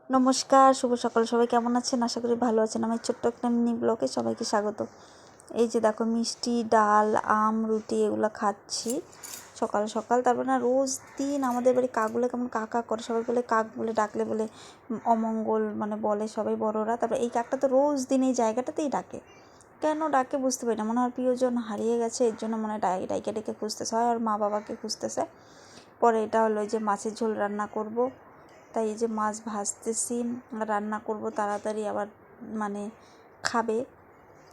নমস্কার, শুভ সকাল। সবাই কেমন আছেন? আশা করি ভালো আছেন। আমার ছোট্ট একটা মিনি ব্লগে সবাইকে স্বাগত। এই যে দেখো, মিষ্টি, ডাল, আম, রুটি এগুলো খাচ্ছি সকাল সকাল। তারপর না, রোজ দিন আমাদের বাড়ি কাকগুলো কেমন কাকা করে, সবাই বলে কাক বলে ডাকলে বলে অমঙ্গল, মানে বলে সবাই বড়রা। তারপর এই কাকটা তো রোজ দিন এই জায়গাটাতেই ডাকে। কেন ডাকে বুঝতে পারি না, মনে হয় প্রিয়জন হারিয়ে গেছে, এর জন্য মনে হয় ডাইকে ডেকে খুঁজতেছে, হয় আর মা বাবাকে খুঁজতেছে। পরে এটা হলো যে মাছের ঝোল রান্না করব, তাই এই যে মাছ ভাজতেছি, রান্না করব তাড়াতাড়ি, আবার মানে খাবে,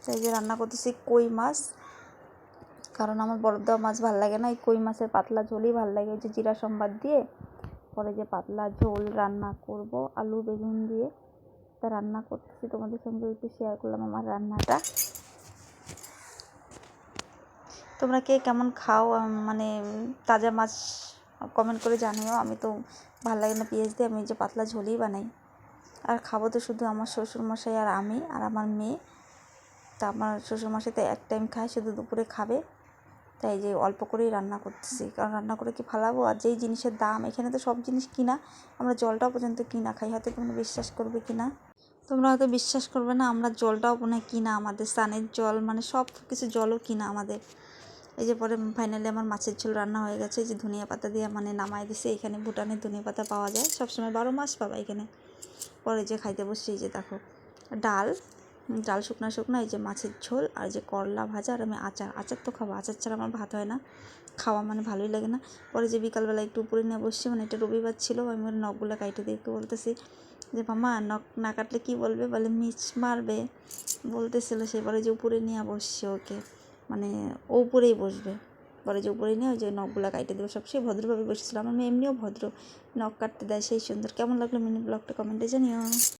তাই যে রান্না করতেছি কই মাছ। কারণ আমার বরফ দেওয়া মাছ ভালো লাগে না, এই কই মাছের পাতলা ঝোলই ভালো লাগে, ওই যে জিরা সম্বাদ দিয়ে। পরে যে পাতলা ঝোল রান্না করব আলু বেগুন দিয়ে, তা রান্না করতেছি, তোমাদের সঙ্গে একটু শেয়ার করলাম আমার রান্নাটা। তোমরা কে কেমন খাও, মানে তাজা মাছ কমেন্ট করে জানিও। আমি তো ভালো লাগে না পেঁয়াজ দিয়ে, আমি যে পাতলা ঝোলই বানাই। আর খাবো তো শুধু আমার শ্বশুরমশাই আর আমি আর আমার মেয়ে। তা আমার শ্বশুরমশাই তো এক টাইম খায়, শুধু দুপুরে খাবে, তাই যে অল্প করেই রান্না করতেছি। কারণ রান্না করে কি ফালাবো? আর যেই জিনিসের দাম, এখানে তো সব জিনিস কিনা, আমরা জলটাও পর্যন্ত কিনা খাই। হয়তো তোমরা বিশ্বাস করবে কিনা, তোমরা হয়তো বিশ্বাস করবে না, আমরা জলটাও মনে হয় কিনা, আমাদের স্নানের জল, মানে সব কিছু জলও কিনা আমাদের। এই যে পরে ফাইনালি আমার মাছের ঝোল রান্না হয়ে গেছে। এই যে ধনিয়া পাতা দিয়ে মানে নামাই দিছে। এখানে ভুটানের ধনিয়া পাতা পাওয়া যায় সবসময়, 12 মাস পাবা এখানে। পরে যে খাইতে বসছি, এই যে দেখো, ডাল ডাল শুকনো শুকনো, এই যে মাছের ঝোল, আর যে করলা ভাজা, আর আমি আচার তো খাবো, আচার ছাড়া আমার ভাত হয় না, খাওয়া মানে ভালোই লাগে না। পরে যে বিকালবেলা একটু উপরে নিয়ে বসছি, মানে এটা রবিবার ছিল, আমি ওর নখগুলো কাইটে দিয়ে বলতেছি যে মামা নখ না কাটলে কী বলবে, বলে মিচ মারবে বলতেছিল। সেবারে যে উপরে নিয়ে বসছে ওকে, মানে ও উপরেই বসবে। পরে যে উপরে নিয়ে ওই যে নখগুলো কাইটে দেবো, সবচেয়ে ভদ্রভাবে বসেছিল। আমার মেয়ে এমনিও ভদ্র, নখ কাটতে দেয় সেই সুন্দর। কেমন লাগলো মিনি ব্লগটা কমেন্টে জানিও।